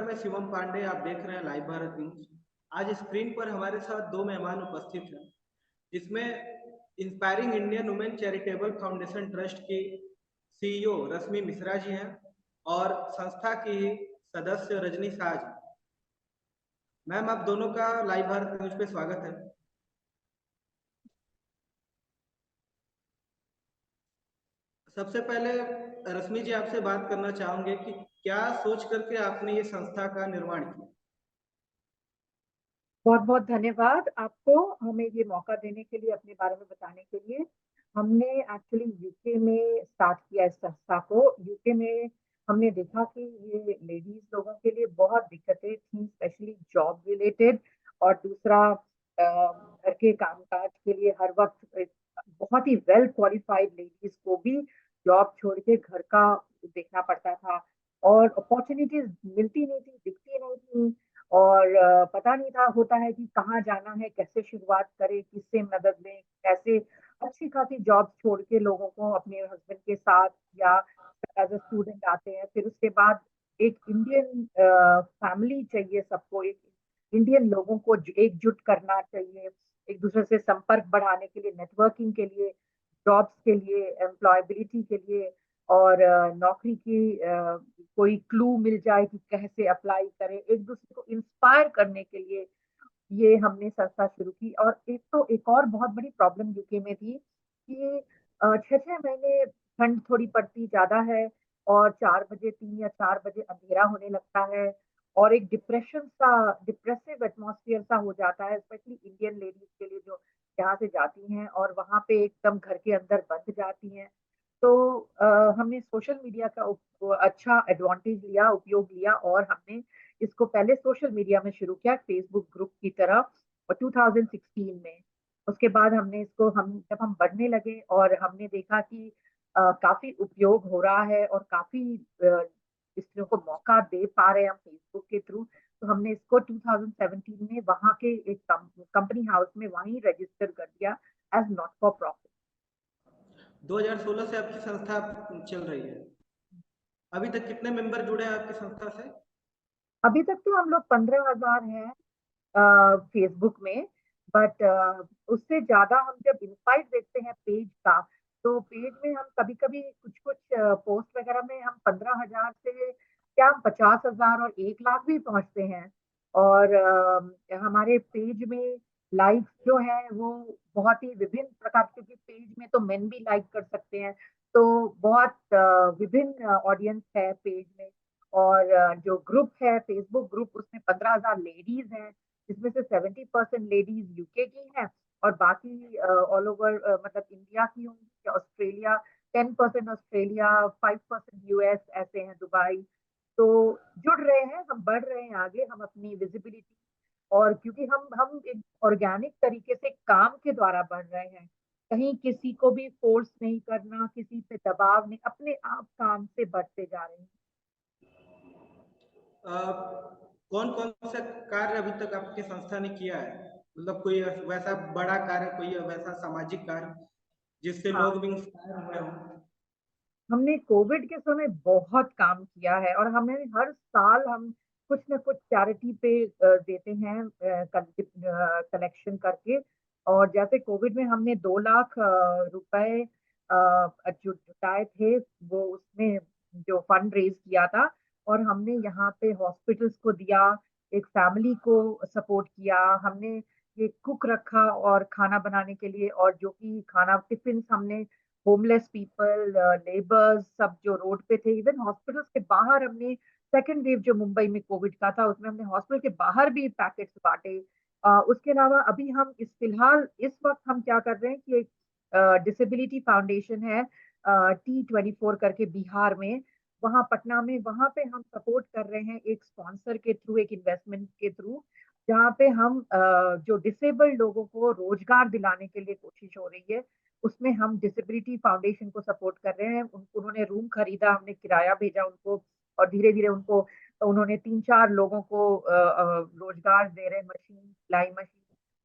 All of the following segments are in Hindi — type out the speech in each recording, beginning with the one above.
नमस्कार, मैं शिवम पांडे। आप देख रहे हैं लाइव भारत न्यूज। आज स्क्रीन पर हमारे साथ दो मेहमान उपस्थित हैं, जिसमें inspiring Indian women charitable foundation trust की सीईओ रश्मि मिश्रा जी हैं और संस्था की सदस्य रजनी साज। मैम, आप दोनों का लाइव भारत न्यूज पे स्वागत है। सबसे पहले रश्मि जी, आपसे बात करना चाहूंगे कि क्या सोच करके आपने ये संस्था का निर्माण किया। बहुत बहुत धन्यवाद आपको हमें ये मौका देने के लिए, अपने बारे में बताने के लिए। हमने एक्चुअली यूके में स्टार्ट किया इस संस्था को। यूके में हमने देखा कि ये लेडीज लोगों के लिए बहुत दिक्कतें थी, स्पेशली जॉब रिलेटेड। और दूसरा घर के कामकाज के लिए हर वक्त बहुत ही वेल क्वालिफाइड लेडीज को भी जॉब छोड़ के घर का देखना पड़ता था, और अपॉर्चुनिटीज मिलती नहीं थी, दिखती नहीं थी। और पता नहीं था होता है कि कहाँ जाना है, कैसे शुरुआत करें, किससे मदद लें, कैसे अच्छी खासी जॉब छोड़ के लोगों को अपने हस्बैंड के साथ या एज अ स्टूडेंट आते हैं। फिर उसके बाद एक इंडियन फैमिली चाहिए सबको, एक इंडियन लोगों को एकजुट करना चाहिए, एक दूसरे से संपर्क बढ़ाने के लिए, नेटवर्किंग के लिए, जॉब्स के लिए, एम्प्लॉयबिलिटी के लिए। और नौकरी की कोई क्लू मिल जाए कि कैसे अप्लाई करें, एक दूसरे को इंस्पायर करने के लिए ये हमने संस्था शुरू की। और एक और बहुत बड़ी प्रॉब्लम यूके में थी कि 6 6 महीने ठंड थोड़ी पड़ती ज्यादा है, और 4 बजे, 3 या 4 बजे अंधेरा होने लगता है, और एक डिप्रेसिव एटमॉस्फेयर सा हो जाता है, स्पेशली इंडियन लेडीज के लिए जो यहाँ से जाती हैं और वहां पे एकदम घर के अंदर बंद जाती हैं। तो हमने सोशल मीडिया का अच्छा एडवांटेज लिया, उपयोग लिया, और हमने इसको पहले सोशल मीडिया में शुरू किया, फेसबुक ग्रुप की तरह, और 2016 में। उसके बाद हमने इसको, हम जब हम बढ़ने लगे और हमने देखा कि काफी उपयोग हो रहा है और काफी स्त्रियों को मौका दे पा रहे हैं हम फेसबुक के थ्रू, तो हमने इसको 2017 में वहां के एक कंपनी हाउस में वहीं रजिस्टर कर दिया एज नॉट फॉर प्रॉफिट। 2016 से आपकी संस्था चल रही है। अभी तक कितने मेंबर जुड़े हैं आपकी संस्था से। अभी तक तो हम लोग 15,000 हैं फेसबुक में। बट उससे ज्यादा हम जब इनसाइट देखते हैं पेज का, तो पेज में हम कभी कभी कुछ कुछ पोस्ट वगैरह में हम 15,000 से क्या, हम 50,000 और 1 लाख भी पहुंचते हैं। और हमारे पेज में लाइक्स जो है वो बहुत ही विभिन्न प्रकार, क्योंकि पेज में तो मेन भी लाइक कर सकते हैं, तो बहुत विभिन्न ऑडियंस है पेज में। और जो ग्रुप है फेसबुक ग्रुप, उसमें 15,000 लेडीज हैं, जिसमें से 70% लेडीज यूके की हैं, और बाकी ऑल ओवर, मतलब इंडिया की होंगी, ऑस्ट्रेलिया 10% ऑस्ट्रेलिया, 5% यूएस, ऐसे हैं, दुबई। तो जुड़ रहे हैं, हम बढ़ रहे हैं आगे, हम अपनी विजिबिलिटी, और क्योंकि हम एक ऑर्गेनिक तरीके से काम के द्वारा बढ़ रहे हैं, कहीं किसी को भी फोर्स नहीं करना, किसी पे दबाव नहीं, अपने आप काम से बढ़ते जा रहे हैं। कौन कौन सा कार्य अभी तक आपकी संस्था ने किया है, मतलब कोई वैसा बड़ा कार्य, कोई वैसा सामाजिक कार्य जिससे हाँ, लोग भी इंस्पायर हुए हों। हमने कोविड के समय बहुत काम किया है, और हमें हर साल हम कुछ न कुछ चैरिटी पे देते हैं कलेक्शन करके। और जैसे कोविड में हमने 2 लाख रुपए जो जुटाए थे, वो उसमें जो फंड रेज किया था, और हमने यहाँ पे हॉस्पिटल्स को दिया, एक फैमिली को सपोर्ट किया हमने। ये कुक रखा और खाना बनाने के लिए, और जो कि खाना टिफिन हमने होमलेस पीपल, लेबर्स, सब जो रोड पे थे, इवन हॉस्पिटल्स के बाहर हमने, सेकेंड वेव जो मुंबई में कोविड का था, उसमें हमने हॉस्पिटल के बाहर भी पैकेट्स बांटे। उसके अलावा अभी हम फिलहाल इस वक्त हम क्या कर रहे हैं कि एक डिसेबिलिटी फाउंडेशन है, T24 करके, बिहार में, वहाँ पटना में, वहाँ पे हम सपोर्ट कर रहे हैं एक स्पॉन्सर के थ्रू, एक इन्वेस्टमेंट के थ्रू, जहाँ पे हम जो डिसेबल्ड लोगों को रोजगार दिलाने के लिए कोशिश हो रही है। उसमें हम डिसेबिलिटी फाउंडेशन को सपोर्ट कर रहे हैं। उन्होंने रूम खरीदा, हमने किराया भेजा उनको, और धीरे धीरे उनको, उन्होंने 3 4 लोगों को रोजगार दे रहे हैं, मशीन, सिलाई मशीन,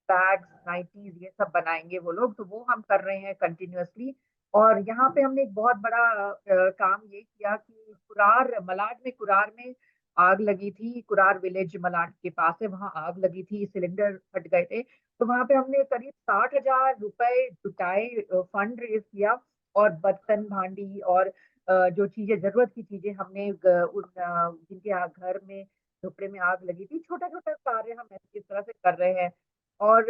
बैग्स, नाइटीज, ये सब बनाएंगे वो लोग, तो वो हम कर रहे हैं कंटिन्यूअसली। और यहाँ पे हमने एक बहुत बड़ा काम ये किया कि कुरार, मलाड में, कुरार में आग लगी थी, कुरार विलेज मलाड के पास है, वहां आग लगी थी, सिलेंडर फट गए थे। तो वहां पे हमने करीब 60,000 रुपए जुटाए, फंड रेज किया, और बर्तन भांडी और जो चीजें, जरूरत की चीजें हमने जिनके घर में झोपड़े में आग लगी थी, छोटा छोटा कार्य हम इस तरह से कर रहे हैं। और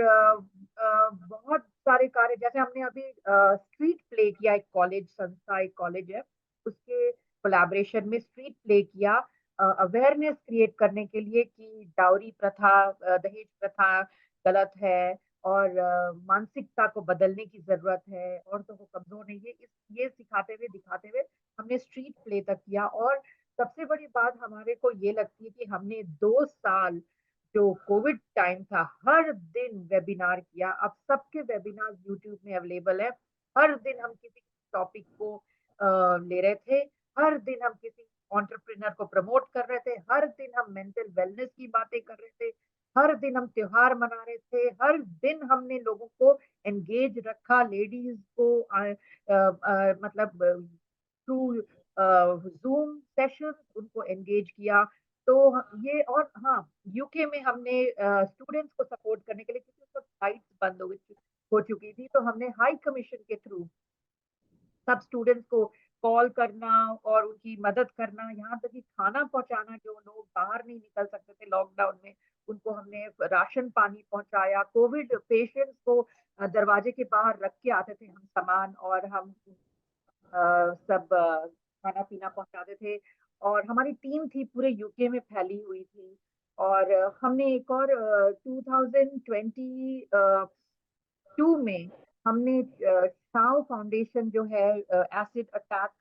बहुत सारे कार्य, जैसे हमने अभी स्ट्रीट प्ले किया, एक कॉलेज संस्था, एक कॉलेज है, उसके कोलैबोरेशन में स्ट्रीट प्ले किया, अवेयरनेस क्रिएट करने के लिए कि डाउरी प्रथा, दहेज प्रथा गलत है, और मानसिकता को बदलने की जरूरत है, औरतों को कमजोर नहीं है, इस ये सिखाते हुए दिखाते हुए हमने स्ट्रीट प्ले तक किया। और सबसे बड़ी बात हमारे को ये लगती है कि हमने 2 साल, जो कोविड टाइम था, हर दिन वेबिनार किया। अब सबके वेबिनार यूट्यूब में अवेलेबल है। हर दिन हम किसी टॉपिक को ले रहे थे, हर दिन हम किसी एंटरप्रेन्योर को प्रमोट कर रहे थे, हर दिन हम मेंटल वेलनेस की बातें कर रहे थे, हर दिन हम त्योहार मना रहे थे, हर दिन हमने लोगों को एंगेज रखा, लेडीज को मतलब थ्रू जूम सेशन उनको एंगेज किया। तो ये, और हाँ, यूके में हमने स्टूडेंट्स को सपोर्ट करने के लिए, क्योंकि उस वक्त फ्लाइट्स बंद हो चुकी थी, तो हमने हाई कमीशन के थ्रू सब स्टूडेंट्स को कॉल करना और उनकी मदद करना, यहाँ तक कि खाना पहुंचाना, जो लोग बाहर नहीं निकल सकते थे लॉकडाउन में, उनको हमने राशन पानी पहुंचाया। कोविड पेशेंट्स को दरवाजे के बाहर रख के आते थे हम सामान, और हम सब खाना पीना पहुंचाते थे। और हमारी टीम थी पूरे यूके में फैली हुई थी। और हमने एक और 2020 टू में हमने शाव फाउंडेशन, जो है एसिड अटैक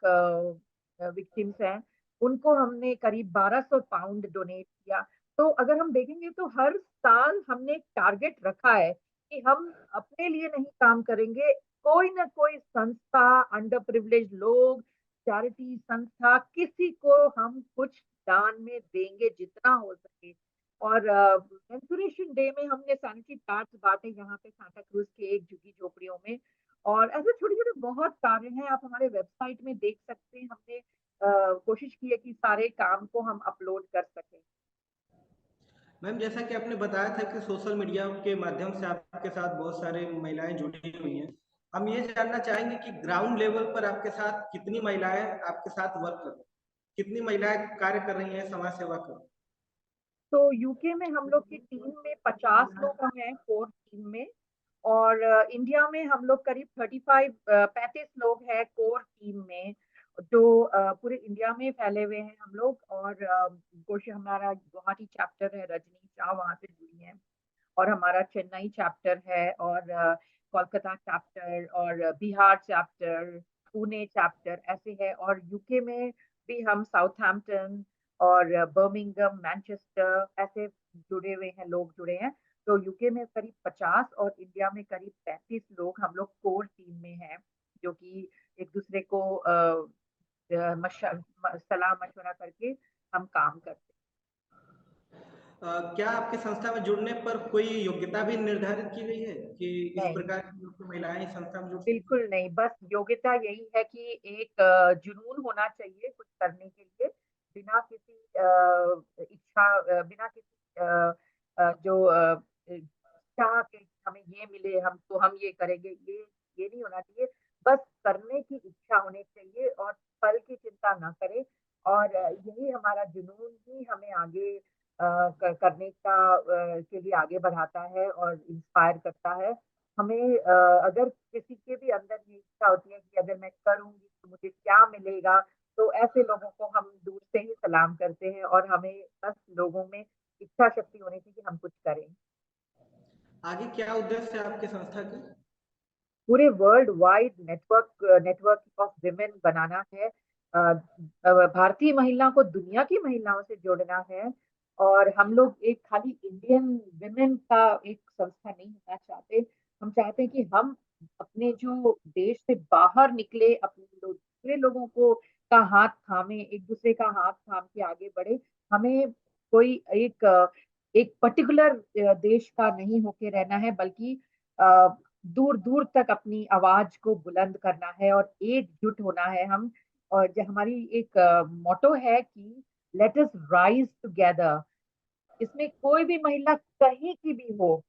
विक्टिम्स हैं, उनको हमने करीब 1200 पाउंड डोनेट किया। तो अगर हम देखेंगे तो हर साल हमने एक टारगेट रखा है कि हम अपने लिए नहीं काम करेंगे, कोई ना कोई संस्था, अंडर प्रिविलेज लोग, चैरिटी संस्था, किसी को हम कुछ दान में देंगे जितना हो सके। और मेंस्ट्रुएशन डे में हमने सैनिटरी पैड्स बांटे यहाँ पे सांता क्रूज के एक झुग्गी झोपड़ियों में। और ऐसे छोटे छोटे बहुत कार्य हैं, आप हमारे वेबसाइट में देख सकते हैं। हमने कोशिश की है कि सारे काम को हम अपलोड कर सकें। मैम, जैसा कि आपने बताया था कि सोशल मीडिया के माध्यम से आपके साथ बहुत सारे महिलाएं जुड़ी हुई हैं, हम ये जानना चाहेंगे कि ग्राउंड लेवल पर आपके साथ कितनी महिलाएं आपके साथ वर्क कर रही हैं, कितनी महिलाएं कार्य कर रही हैं समाज सेवा कर। तो यूके में हम लोग की टीम में 50 लोग हैं, कोर टीम में। और इंडिया में हम लोग करीब 35 लोग हैं कोर टीम में, जो पूरे इंडिया में फैले हुए हैं हम लोग। और कोशिश, हमारा गुवाहाटी चैप्टर है, रजनी शाह वहां से जुड़ी है, और हमारा चेन्नई चैप्टर है, और कोलकाता चैप्टर, और बिहार चैप्टर, पुणे चैप्टर, ऐसे है। और यूके में भी हम साउथहैम्पटन और बर्मिंघम, मैनचेस्टर, ऐसे जुड़े हुए हैं, लोग जुड़े हैं। तो यूके में करीब 50 और इंडिया में करीब 35 लोग हम लोग कोर टीम में हैं, जो कि एक दूसरे को सलाह मशवरा करके हम काम करते हैं। क्या आपकी संस्था में जुड़ने पर कोई योग्यता भी निर्धारित की गई है कि इस नहीं, प्रकार की जो महिलाएं इस संस्था में जुड़ सकती बिल्कुल नहीं, बस योग्यता यही है कि एक जुनून होना चाहिए कुछ करने के लिए, बिना किसी इच्छा, बिना किसी जो चाह के हमें ये मिले, हम तो हम ये करेंगे, ये नहीं होना चाहिए। बस करने की इच्छा होनी चाहिए, और फल की चिंता ना करें। और यही हमारा जुनून ही हमें आगे करने के लिए आगे बढ़ाता है और इंस्पायर करता है हमें। अगर किसी के भी अंदर ये इच्छा होती है कि अगर मैं करूंगी तो मुझे क्या मिलेगा, तो ऐसे लोगों को हम दूर से ही सलाम करते हैं, और हमें बस लोगों में इच्छा शक्ति होनी चाहिए कि हम कुछ करें। है? आगे क्या उद्देश्य है आपकी संस्था के? पूरे world wide network of women बनाना है। भारतीय महिला को दुनिया की महिलाओं से जोड़ना है। और हम लोग एक खाली इंडियन विमेन का एक संस्था नहीं होना चाहते। हम चाहते हैं कि हम अपने जो देश से बाहर निकले, अपने दूसरे लोगों को का हाथ थामे, एक दूसरे का हाथ थाम के आगे बढ़े। हमें कोई एक पर्टिकुलर देश का नहीं होके रहना है, बल्कि दूर दूर तक अपनी आवाज को बुलंद करना है और एकजुट होना है हम। और जो हमारी एक मोटो है कि लेट अस राइज टुगेदर। इसमें कोई भी महिला कहीं की भी हो,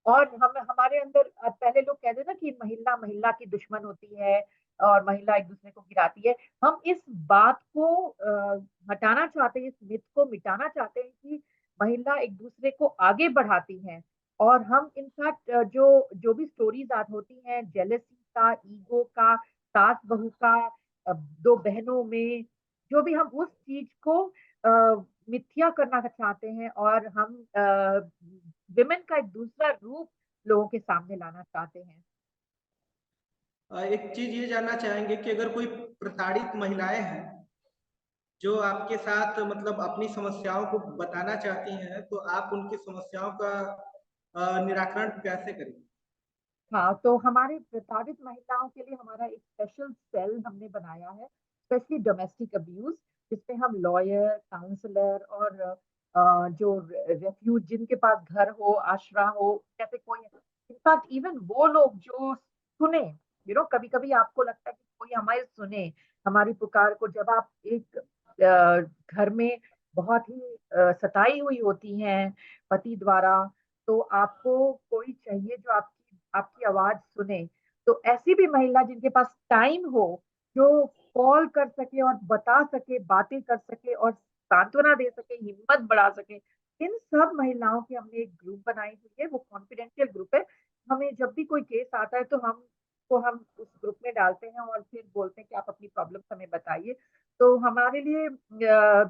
और हम हमारे अंदर पहले लोग कहते ना कि महिला महिला की दुश्मन होती है और महिला एक दूसरे को गिराती है। हम इस बात को हटाना चाहते हैं, इस मिथ को मिटाना चाहते हैं कि महिला एक दूसरे को आगे बढ़ाती हैं। और हम इनफैक्ट जो जो भी स्टोरीज आज होती हैं जेलसी का, ईगो का, सास बहू का, दो बहनों में, जो भी हम उस चीज को मिथ्या करना चाहते हैं, और हम विमेन का एक दूसरा रूप लोगों के सामने लाना चाहते हैं। एक चीज ये जानना चाहेंगे कि अगर कोई प्रताड़ित महिलाएं हैं जो आपके साथ मतलब अपनी समस्याओं को बताना चाहती हैं, तो आप उनकी समस्याओं का निराकरण कैसे करेंगे? हाँ, तो हमारे प्रताड़ित महिलाओं के लिए हमारा एक स्पेशल सेल हमने बनाया है, स्पेशली डोमेस्टिक अब्यूज, जिसमें हम लॉयर, काउंसलर और जो रेफ्यूज, जिनके पास घर हो, आश्रय हो, जैसे कोई, इनफैक्ट इवन वो लोग जो सुने, कभी कभी आपको लगता है कि कोई हमारे सुने, हमारी पुकार को, जब आप एक घर में बहुत ही सताई हुई होती हैं पति द्वारा, तो आपको कोई चाहिए जो आपकी आपकी आवाज सुने। तो ऐसी भी महिला जिनके पास टाइम हो, जो कॉल कर सके और बता सके, बातें कर सके और सांत्वना दे सके, हिम्मत बढ़ा सके, इन सब महिलाओं की हमने एक ग्रुप बनाई हुई है। वो कॉन्फिडेंशियल ग्रुप है। हमें जब भी कोई केस आता है तो हम उस ग्रुप में डालते हैं और फिर बोलते हैं कि आप अपनी प्रॉब्लम हमें बताइए। तो हमारे लिए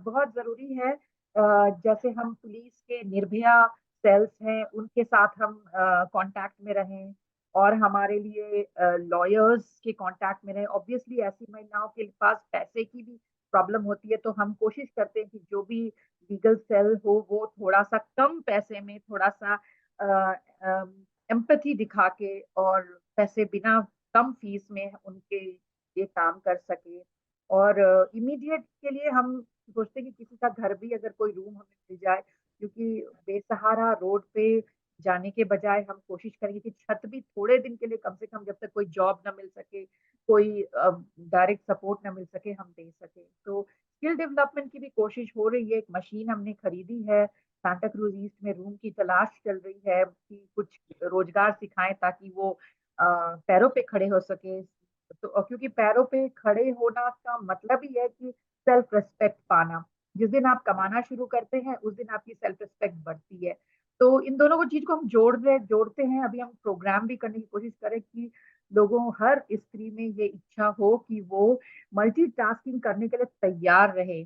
बहुत जरूरी है, जैसे हम पुलिस के निर्भया सेल्स हैं उनके साथ हम कांटेक्ट में रहें, और हमारे लिए लॉयर्स के कांटेक्ट में रहें। ऑब्वियसली ऐसी महिलाओं के पास पैसे की भी प्रॉब्लम होती है, तो हम कोशिश करते हैं कि जो भी लीगल सेल हो वो थोड़ा सा कम पैसे में, थोड़ा सा एम्पैथी दिखा के और पैसे बिना, कम फीस में उनके ये काम कर सके। और इमीडिएट के लिए हम सोचते हैं कि किसी का घर भी अगर कोई रूम हमें मिल जाए, क्योंकि बेसहारा रोड पे जाने के बजाय हम कोशिश करेंगे कि छत भी थोड़े दिन के लिए कम से कम, जब तक कोई जॉब ना मिल सके, कोई डायरेक्ट सपोर्ट ना मिल सके, हम दे सके। तो स्किल डेवलपमेंट की भी कोशिश हो रही है। एक मशीन हमने खरीदी है, सांता क्रूज ईस्ट में रूम की तलाश चल रही है कि कुछ रोजगार सिखाएं ताकि वो पैरों पे खड़े हो सके। तो क्योंकि पैरों पे खड़े होना का मतलब ही है कि सेल्फ रिस्पेक्ट पाना। जिस दिन आप कमाना शुरू करते हैं उस दिन आपकी सेल्फ रिस्पेक्ट बढ़ती है। तो इन दोनों को चीज को हम जोड़ते हैं। अभी हम प्रोग्राम भी करने की कोशिश करें कि लोगों, हर स्त्री में ये इच्छा हो कि वो मल्टीटास्किंग करने के लिए तैयार रहे,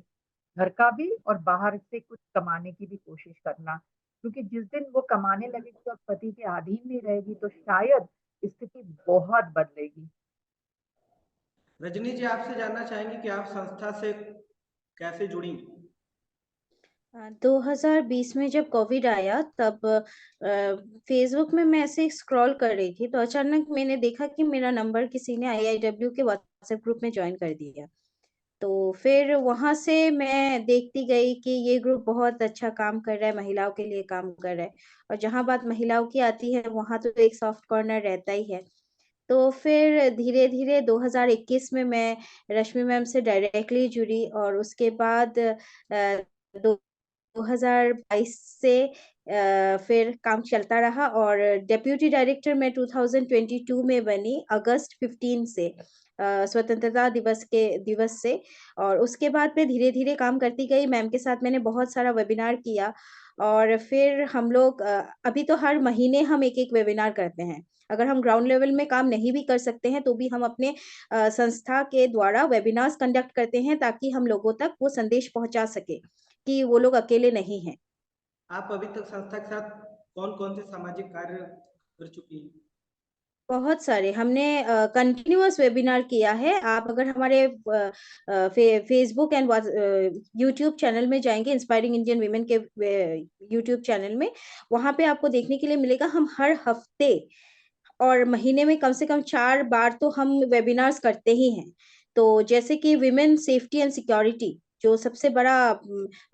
घर का भी और बाहर से कुछ कमाने की भी कोशिश करना। क्योंकि जिस दिन वो कमाने लगेगी और पति के अधीन नहीं रहेगी तो शायद स्थिति बहुत बदलेगी। रजनी जी, आपसे जानना चाहेंगे कि आप संस्था से कैसे जुड़ी? 2020 में जब कोविड आया तब फेसबुक में मैं ऐसे स्क्रॉल कर रही थी तो अचानक मैंने देखा कि मेरा नंबर किसी ने आईआईडब्ल्यू के व्हाट्सएप ग्रुप में ज्वाइन कर दिया। तो फिर वहाँ से मैं देखती गई कि ये ग्रुप बहुत अच्छा काम कर रहा है, महिलाओं के लिए काम कर रहा है, और जहाँ बात महिलाओं की आती है वहाँ तो एक सॉफ्ट कॉर्नर रहता ही है। तो फिर धीरे-धीरे 2021 में मैं रश्मि मैम से डायरेक्टली जुड़ी, और उसके बाद दो 2022 से फिर काम चलता रहा, और डेप्यूटी डायरेक्टर मैं 2022 में बनी, अगस्त 15 से, स्वतंत्रता दिवस से। और उसके बाद मैं धीरे-धीरे काम करती गई। मैम के साथ मैंने बहुत सारा वेबिनार किया, और फिर हम लोग अभी तो हर महीने हम एक-एक वेबिनार करते हैं। अगर हम ग्राउंड लेवल में काम नहीं भी कर सकते हैं, तो भी हम अपने संस्था के द्वारा वेबिनार्स कंडक्ट करते हैं, ताकि हम लोगों तक वो संदेश पहुँचा सकें कि वो लोग अकेले नहीं हैं। आप अभी तक संस्था के साथ कौन-कौन से सामाजिक कार्य कर चुकी हैं? बहुत सारे हमने कंटिन्यूअस वेबिनार किया है। आप अगर हमारे फेसबुक एंड यूट्यूब चैनल में जाएँगे, इंस्पायरिंग इंडियन वुमेन के यूट्यूब चैनल में, वहाँ पे आपको देखने के लिए मिलेगा, हम हर हफ्ते और महीने में कम से कम 4 बार तो हम वेबिनार्स करते ही हैं। तो जैसे कि वुमेन सेफ्टी एंड सिक्योरिटी, जो सबसे बड़ा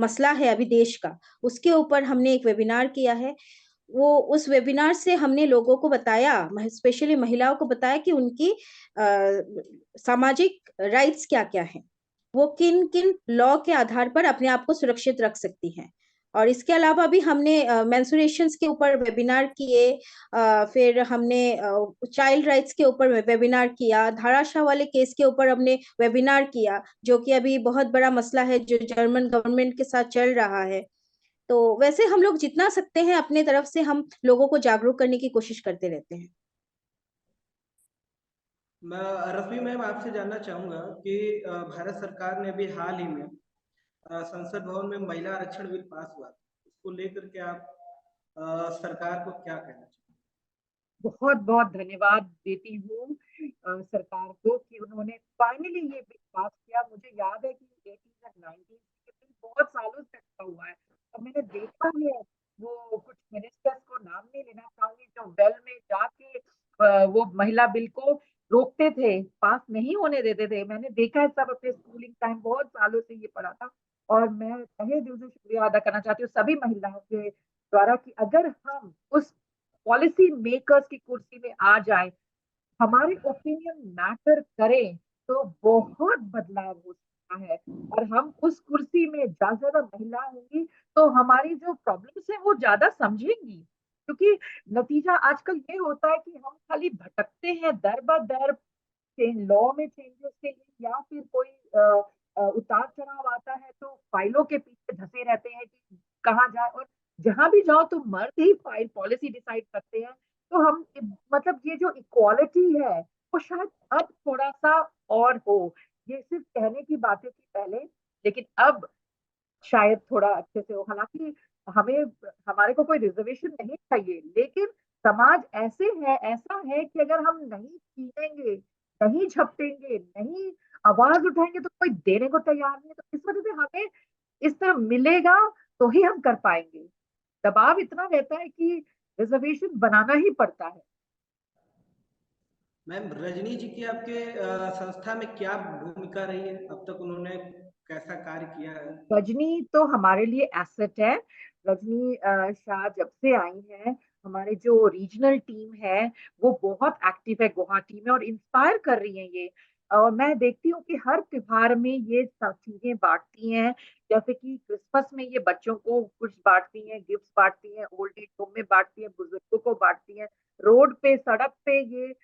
मसला है अभी देश का, उसके ऊपर हमने एक वेबिनार किया है। वो उस वेबिनार से हमने लोगों को बताया, स्पेशली महिलाओं को बताया कि उनकी सामाजिक राइट्स क्या-क्या हैं। वो किन किन लॉ के आधार पर अपने आप को सुरक्षित रख सकती हैं। और इसके अलावा भी हमने मेंस्ट्रुएशंस के ऊपर वेबिनार किए, फिर हमने चाइल्ड राइट्स के ऊपर वेबिनार किया, धाराशाह वाले केस के ऊपर हमने वेबिनार किया, जो कि अभी बहुत बड़ा मसला है जो जर्मन गवर्नमेंट के साथ चल रहा है। तो वैसे हम लोग जितना सकते हैं अपने तरफ से हम लोगों को जागरूक करने की कोशिश करते रहते हैं। मैं रफी मैम आपसे जानना चाहूंगा कि भारत सरकार ने अभी हाल ही में संसद भवन में महिला आरक्षण बिल पास हुआ, इसको लेकर के आप सरकार को क्या कहना चाहिए? बहुत बहुत धन्यवाद देती हूँ सरकार को कि उन्होंने फाइनली ये बिल पास किया। मुझे याद है कि 80s और 90s के बिल बहुत सालों से अटका हुआ है, और मैंने देखा है वो कुछ मिनिस्टर्स को नाम नहीं लेना चाहूंगी जो वेल में जाके वो महिला बिल को रोकते थे, पास नहीं होने देते थे। मैंने देखा है, सब अपने स्कूलिंग टाइम बहुत सालों से ये पढ़ा था। और मैं तहे दिल से शुक्रिया अदा करना चाहती हूँ सभी महिलाओं के द्वारा कि अगर हम उस पॉलिसी मेकर्स की कुर्सी में आ जाए, हमारे ओपिनियन मैटर करें, तो बहुत बदलाव हो सकता है। और हम उस कुर्सी में ज्यादा ज्यादा महिला होंगी तो हमारी जो प्रॉब्लम्स है वो ज्यादा समझेंगी। क्योंकि नतीजा आजकल ये होता है कि हम खाली भटकते हैं दर ब दर लॉ में चेंजेस के लिए, या फिर कोई उतार चढ़ाव आता है तो फाइलों के पीछे धसे रहते हैं कि कहाँ जाए, और जहां भी जाओ तो मर्द ही फाइल पॉलिसी डिसाइड करते हैं। तो हम मतलब ये जो इक्वालिटी है वो शायद अब थोड़ा सा और हो। ये सिर्फ कहने की बातें थी पहले, लेकिन अब शायद थोड़ा अच्छे से हो। हालांकि हमें हमारे को कोई रिजर्वेशन नहीं चाहिए, लेकिन समाज ऐसे है, ऐसा है कि अगर हम नहीं छीनेंगे, नहीं झपटेंगे, नहीं आवाज उठाएंगे तो कोई देने को तैयार नहीं है। तो इस वजह से हमें इस तरह मिलेगा तो ही हम कर पाएंगे। दबाव इतना रहता है कि रिजर्वेशन बनाना ही पड़ता है। मैम, रजनी जी की आपके संस्था में क्या भूमिका रही है अब तक, उन्होंने कैसा कार्य किया है? रजनी तो हमारे लिए एसेट है। रजनी शाह जब से आई है, हमारे जो रीजनल टीम है वो बहुत एक्टिव है गुवाहाटी में और इंस्पायर कर रही है ये। और मैं देखती हूँ कि हर त्योहार में ये सब चीजें बांटती हैं। जैसे कि क्रिसमस में ये बच्चों को कुछ बांटती हैं, गिफ्ट्स बांटती हैं, ओल्ड एज होम में बांटती हैं, बुजुर्गों को बांटती हैं, रोड पे सड़क पे ये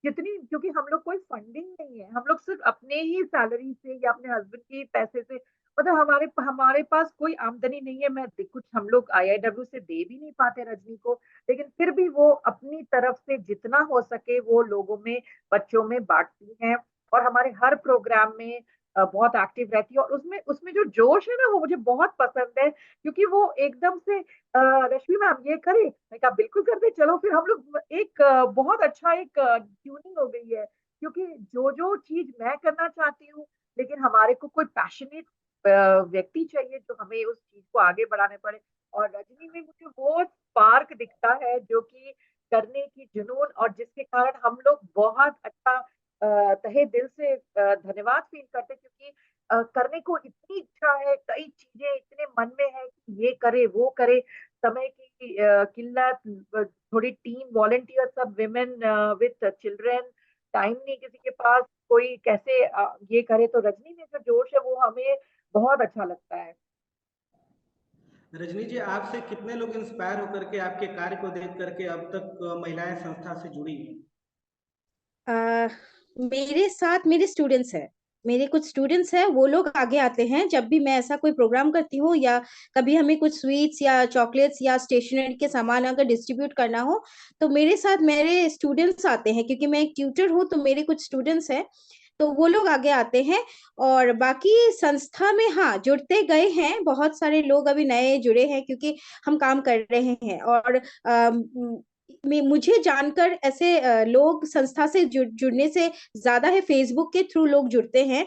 जितनी, क्योंकि हम लोग कोई फंडिंग नहीं है, हम लोग सिर्फ अपने ही सैलरी से या अपने हस्बैंड की पैसे से, मतलब हमारे हमारे पास कोई आमदनी नहीं है। मैं कुछ हम लोग आईआईडब्ल्यू से दे भी नहीं पाते रजनी को, लेकिन फिर भी वो अपनी तरफ से जितना हो सके वो लोगों में, बच्चों में बांटती हैं। और हमारे हर प्रोग्राम में बहुत एक्टिव रहती है। और उसमें उसमें जो जोश है ना वो मुझे बहुत पसंद है, क्योंकि वो एकदम से रश्मि मैम ये करें, मैं कहा बिल्कुल कर दे, चलो फिर हम लोग एक बहुत अच्छा एक ट्यूनिंग हो गई है। क्योंकि जो जो चीज मैं करना चाहती हूँ, लेकिन हमारे को कोई पैशनेट व्यक्ति चाहिए जो हमें उस चीज को आगे बढ़ाने पड़े। और रजनी में मुझे वो स्पार्क दिखता है जो कि करने की जुनून, और जिसके कारण हम लोग बहुत अच्छा तहे दिल से धन्यवाद फील करते, क्योंकि करने को इतनी इच्छा है, कई चीजें इतने मन में है कि ये करे वो करे। समय की किल्लत, थोड़ी टीम वॉलेंटियर, सब विमेन विद चिल्ड्रन, टाइम नहीं किसी के पास, कोई कैसे ये करे। तो रजनी में जो जोश है वो हमें बहुत अच्छा लगता है। रजनी जी, आपसे कितने लोग इंस्पायर होकर के आपके कार्य को देख करके अब तक महिलाएं संस्था से जुड़ी हैं? अ, मेरे साथ मेरे स्टूडेंट्स हैं, मेरे कुछ स्टूडेंट्स हैं, वो लोग आगे आते हैं जब भी मैं ऐसा कोई प्रोग्राम करती हूँ या कभी हमें कुछ स्वीट्स या चॉकलेट्स या स्टेशनरी के सामान अगर डिस्ट्रीब्यूट करना हो, तो मेरे साथ मेरे स्टूडेंट्स आते हैं, क्योंकि मैं एक ट्यूटर हूँ तो मेरे कुछ स्टूडेंट्स हैं, तो वो लोग आगे आते हैं। और बाकी संस्था में हाँ जुड़ते गए हैं, बहुत सारे लोग अभी नए जुड़े हैं क्योंकि हम काम कर रहे हैं। और मुझे जानकर ऐसे लोग संस्था से जुड़ने से ज्यादा है फेसबुक के थ्रू लोग जुड़ते हैं,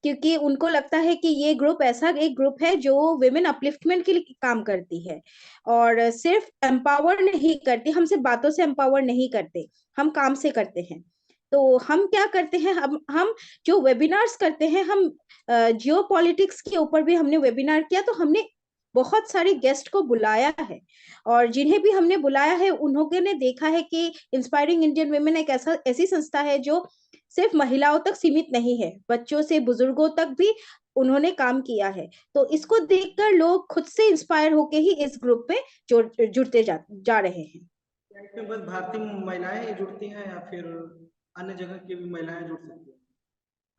क्योंकि उनको लगता है कि ये ग्रुप ऐसा एक ग्रुप है जो विमेन अपलिफ्टमेंट के लिए काम करती है और सिर्फ एम्पावर नहीं करती, हम सिर्फ बातों से एम्पावर नहीं करते, हम काम से करते हैं। तो हम क्या करते हैं, हम जो वेबिनार्स करते हैं, हम जियो पॉलिटिक्स के ऊपर भी हमने वेबिनार किया, तो हमने बहुत सारे गेस्ट को बुलाया है, और जिन्हें भी हमने बुलाया है उन्होंने देखा है कि इंस्पायरिंग इंडियन वुमेन एक ऐसी संस्था है जो सिर्फ महिलाओं तक सीमित नहीं है, बच्चों से बुजुर्गों तक भी उन्होंने काम किया है। तो इसको देखकर लोग खुद से इंस्पायर होके ही इस ग्रुप में जुड़ते जा रहे हैं। इसमें बस भारतीय महिलाएं ही जुड़ती हैं या फिर अन्य जगह की भी महिलाएं जुड़ सकती हैं,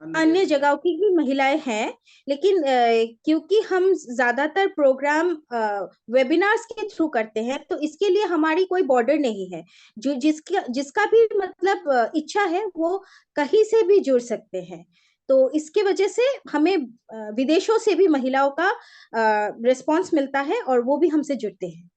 अन्य अन्य देश की? जगहों की भी महिलाएं हैं, लेकिन क्योंकि हम ज्यादातर प्रोग्राम वेबिनार्स के थ्रू करते हैं, तो इसके लिए हमारी कोई बॉर्डर नहीं है। जो जिसका भी मतलब इच्छा है वो कहीं से भी जुड़ सकते हैं। तो इसके वजह से हमें विदेशों से भी महिलाओं का रिस्पांस मिलता है और वो भी हमसे जुड़ते हैं।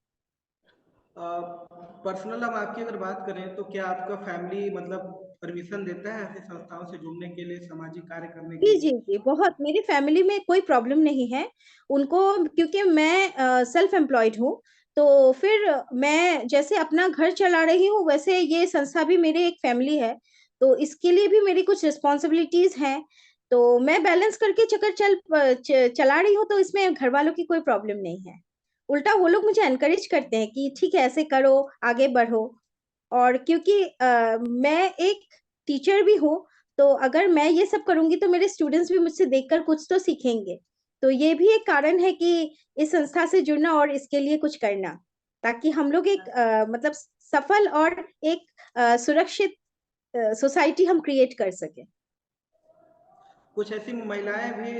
पर्सनल हम आपकी अगर बात करें तो क्या आपका फैमिली मतलब परमिशन देता है ऐसी संस्थाओं से जुड़ने के लिए, सामाजिक कार्य करने के जी लिए? जी जी, बहुत, मेरी फैमिली में कोई प्रॉब्लम नहीं है उनको, क्योंकि मैं सेल्फ एम्प्लॉयड हूँ। तो फिर मैं जैसे अपना घर चला रही हूँ, वैसे ये संस्था भी मेरी एक फैमिली है। तो इसके लिए भी मेरी कुछ रिस्पॉन्सिबिलिटीज हैं। तो मैं बैलेंस करके चक्कर चला रही हूँ, तो इसमें घर वालों की कोई प्रॉब्लम नहीं है। उल्टा वो लोग मुझे एनकरेज करते हैं कि ठीक है, ऐसे करो, आगे बढ़ो। और क्योंकि मैं एक टीचर भी हूँ, तो अगर मैं ये सब करूंगी तो मेरे स्टूडेंट्स भी मुझसे देखकर कुछ तो सीखेंगे। तो ये भी एक कारण है कि इस संस्था से जुड़ना और इसके लिए कुछ करना, ताकि हम लोग एक मतलब सफल और एक सुरक्षित सोसाइटी हम क्रिएट कर सके। कुछ ऐसी महिलाएं भी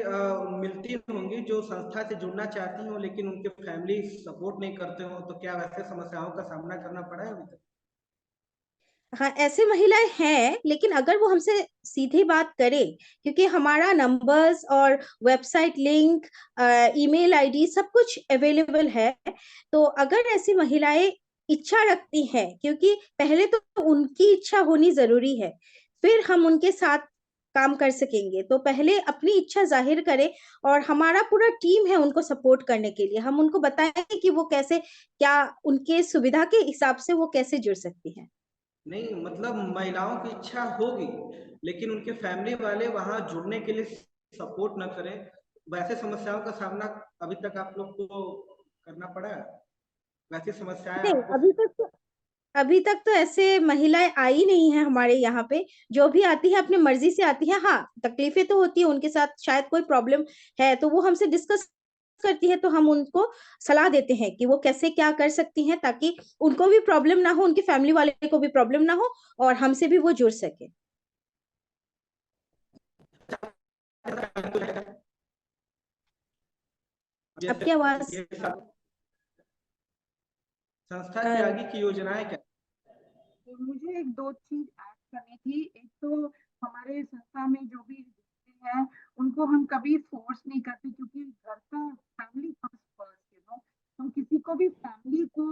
मिलती होंगी जो संस्था से जुड़ना चाहती हों लेकिन उनके फैमिली सपोर्ट नहीं करते हो, तो क्या वैसे समस्याओं का सामना करना पड़ा है अभी तक? हाँ, ऐसे महिलाएं हैं, लेकिन अगर वो हमसे सीधी बात करें, क्योंकि हमारा नंबर्स और वेबसाइट लिंक, ईमेल आईडी सब कुछ अवेलेबल है। तो अगर ऐसी महिलाएं इच्छा रखती हैं, क्योंकि पहले तो उनकी इच्छा होनी जरूरी है, फिर हम उनके साथ काम कर सकेंगे। तो पहले अपनी इच्छा जाहिर करें, और हमारा पूरा टीम है उनको सपोर्ट करने के लिए। हम उनको बताएंगे कि वो कैसे, क्या उनके सुविधा के हिसाब से वो कैसे जुड़ सकती हैं। नहीं मतलब महिलाओं की इच्छा होगी लेकिन उनके फैमिली वाले वहां जुड़ने के लिए सपोर्ट न करें, वैसे समस्याओं का सामना अभी तक आप लोग को करना पड़ा है? वैसी समस्याएं नहीं, आपको? अभी तक तो ऐसे महिलाएं आई नहीं है हमारे यहाँ पे। जो भी आती है अपनी मर्जी से आती है। हाँ, तकलीफें तो होती है उनके साथ, शायद कोई प्रॉब्लम है तो वो हमसे डिस्कस करती है, तो हम उनको सलाह देते हैं कि वो कैसे क्या कर सकती हैं, ताकि उनको भी प्रॉब्लम ना हो, उनकी फैमिली वाले को भी प्रॉब्लम ना हो, और हमसे भी वो जुड़ सके। आपकी आवाज ये संस्था की अ, आगे की योजनाएं क्या? तो मुझे एक दो चीज ऐड करनी थी। एक तो हमारे संस्था में जो भी जुड़ते हैं उनको हम कभी फोर्स नहीं करते, क्योंकि घर का फैमिली कम्स फर्स्ट, हम किसी को भी फैमिली को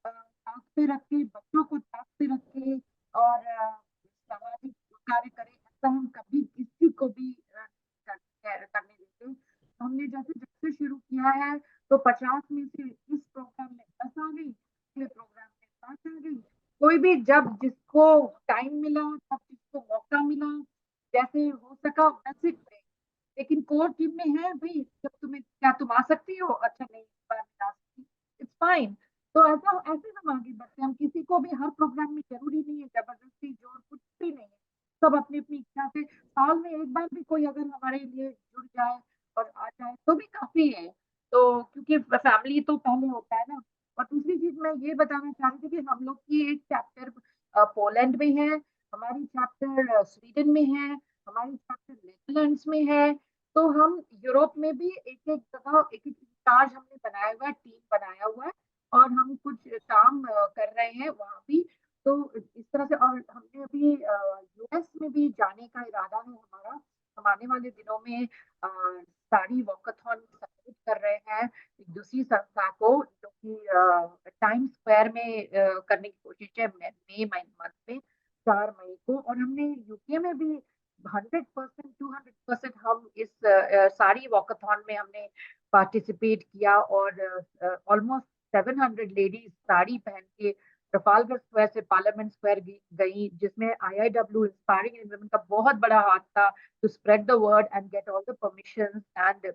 ताक पे रख के, बच्चों को ताक पे रख के और सामाजिक कार्य करें, ऐसा हम कभी किसी को भी करने देते। हमने जैसे जब से शुरू किया है तो 50 में से इस प्रोग्राम में 10 आ गई, अगले प्रोग्राम में 5 आ गई। कोई भी जब जिसको टाइम मिला, जब जिसको मौका मिला, जैसे हो सका वैसे करें। लेकिन कोर टीम में है भाई, जब तुम्हें, क्या तुम आ सकती हो? अच्छा नहीं, इस बार नहीं आ सकती, इट्स फाइन। तो ऐसा ऐसे हम आगे बढ़ते हैं। हम किसी को भी हर प्रोग्राम में जरूरी नहीं है जबरदस्ती जोर, कुछ भी नहीं है। सब अपनी अपनी इच्छा से साल में एक बार भी कोई अगर हमारे लिए जुड़ जाए और आ जाए तो भी काफी है। तो क्योंकि फैमिली तो पहले होता है ना। और दूसरी चीज मैं ये बताना चाह रही थी कि हम लोग की एक चैप्टर पोलैंड में है, हमारी चैप्टर स्वीडन में है, हमारी चैप्टर नेदरलैंड्स में है। तो हम यूरोप में भी एक एक जगह एक एक चार्ज हमने बनाया हुआ है, टीम बनाया हुआ है, और हम कुछ काम कर रहे हैं वहाँ भी। तो इस तरह से, और हमने अभी यूएस में भी जाने का इरादा है हमारा। हम आने वाले दिनों में साड़ी वॉकाथॉन सपोर्ट कर रहे हैं एक दूसरी संस्था को, जो कि टाइम स्क्वायर में करने की कोशिश है, मई मंथ में 4 मई को। और हमने यूके में भी 100%, 200% हम इस साड़ी वॉकाथॉन में हमने पार्टिसिपेट किया, और ऑलमोस्ट 700 लेडीज साड़ी पहन के ट्रफालगर स्क्वायर से पार्लियामेंट स्क्वायर गई, जिसमें आईआईडब्ल्यू इंस्पायरिंग वुमेन का बहुत बड़ा हाथ था, to spread the word and get all the permissions, and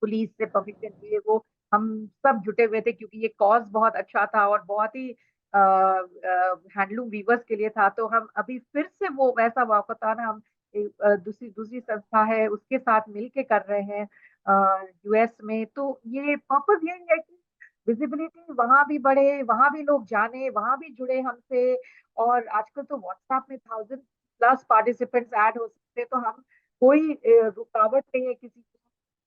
police से परमिशन लिए वो हम सब जुटे हुए थे, क्योंकि ये कॉज बहुत अच्छा था और बहुत ही हैंडलूम वीवर्स के लिए था, तो हम अभी फिर से वो वैसा वाकथान हम दूसरी दूसरी संस्था है उसके साथ मिलके कर रहे हैं यूएस में। तो ये पर्पस यही है कि विजिबिलिटी वहां भी बढ़े, वहां भी लोग जाने, वहां भी जुड़े हमसे। और आजकल तो व्हाट्सएप में 1000+ पार्टिसिपेंट्स ऐड हो सकते हैं, तो हम कोई रुकावट नहीं है किसी को।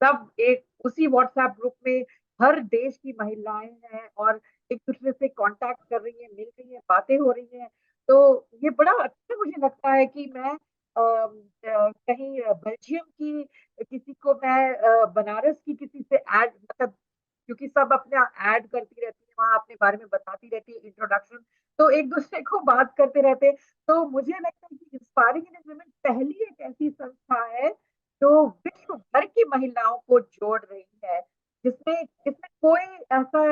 सब एक उसी व्हाट्सएप ग्रुप में हर देश की महिलाएं हैं और एक दूसरे से कांटेक्ट कर रही है, मिल रही है, बातें हो रही हैं। तो ये बड़ा अच्छा मुझे लगता है कि मैं कहीं बेल्जियम की किसी को मैं बनारस की किसी से ऐड, मतलब क्योंकि सब अपना ऐड करती रहती है वहां, अपने बारे में बताती रहती है, इंट्रोडक्शन, तो एक दूसरे को बात करते रहते हैं। तो मुझे लगता है कि इंस्पायरिंग इंडियन वुमेन पहली एक ऐसी संस्था है जो विश्व भर की महिलाओं को जोड़ रही है, जिसमें इसमें कोई ऐसा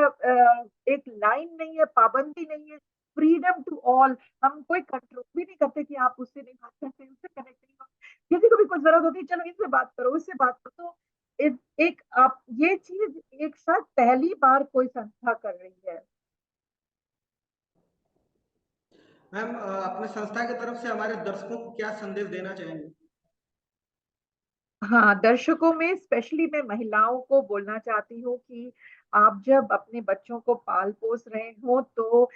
एक लाइन नहीं है, पाबंदी नहीं है, फ्रीडम टू ऑल। हम कोई कंट्रोल भी नहीं करते कि आप उससे नहीं बात करते, उससे कनेक्ट नहीं हो, किसी को भी कुछ जरूरत होती है चलो इससे बात करो, उससे बात करो। तो एक आप ये चीज एक साथ पहली बार कोई संस्था कर रही है। मैम, अपने संस्था की तरफ से हमारे दर्शकों को क्या संदेश देना चाहेंगे? हाँ, दर्शकों में स्पेशली मैं महिलाओं को बोलना चाहती हूँ कि आप जब अपने बच्चों को पाल पोस रहे हो तो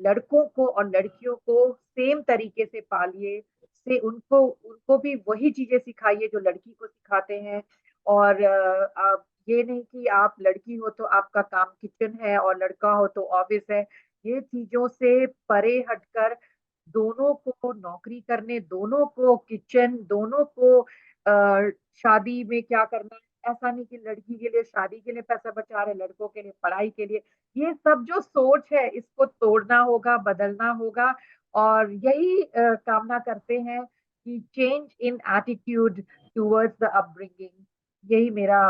लड़कों को और लड़कियों को सेम तरीके से पालिए, से उनको उनको भी वही चीजें सिखाइए जो लड़की को सिखाते हैं। और आप ये नहीं कि आप लड़की हो तो आपका काम किचन है और लड़का हो तो ऑफिस है। ये चीजों से परे हटकर दोनों को नौकरी करने, दोनों को किचन, दोनों को शादी में क्या करना है। ऐसा नहीं कि लड़की के लिए शादी के लिए पैसा बचा रहे, लड़कों के लिए पढ़ाई के लिए। ये सब जो सोच है इसको तोड़ना होगा, बदलना होगा। और यही कामना करते हैं कि change in attitude towards the upbringing, यही मेरा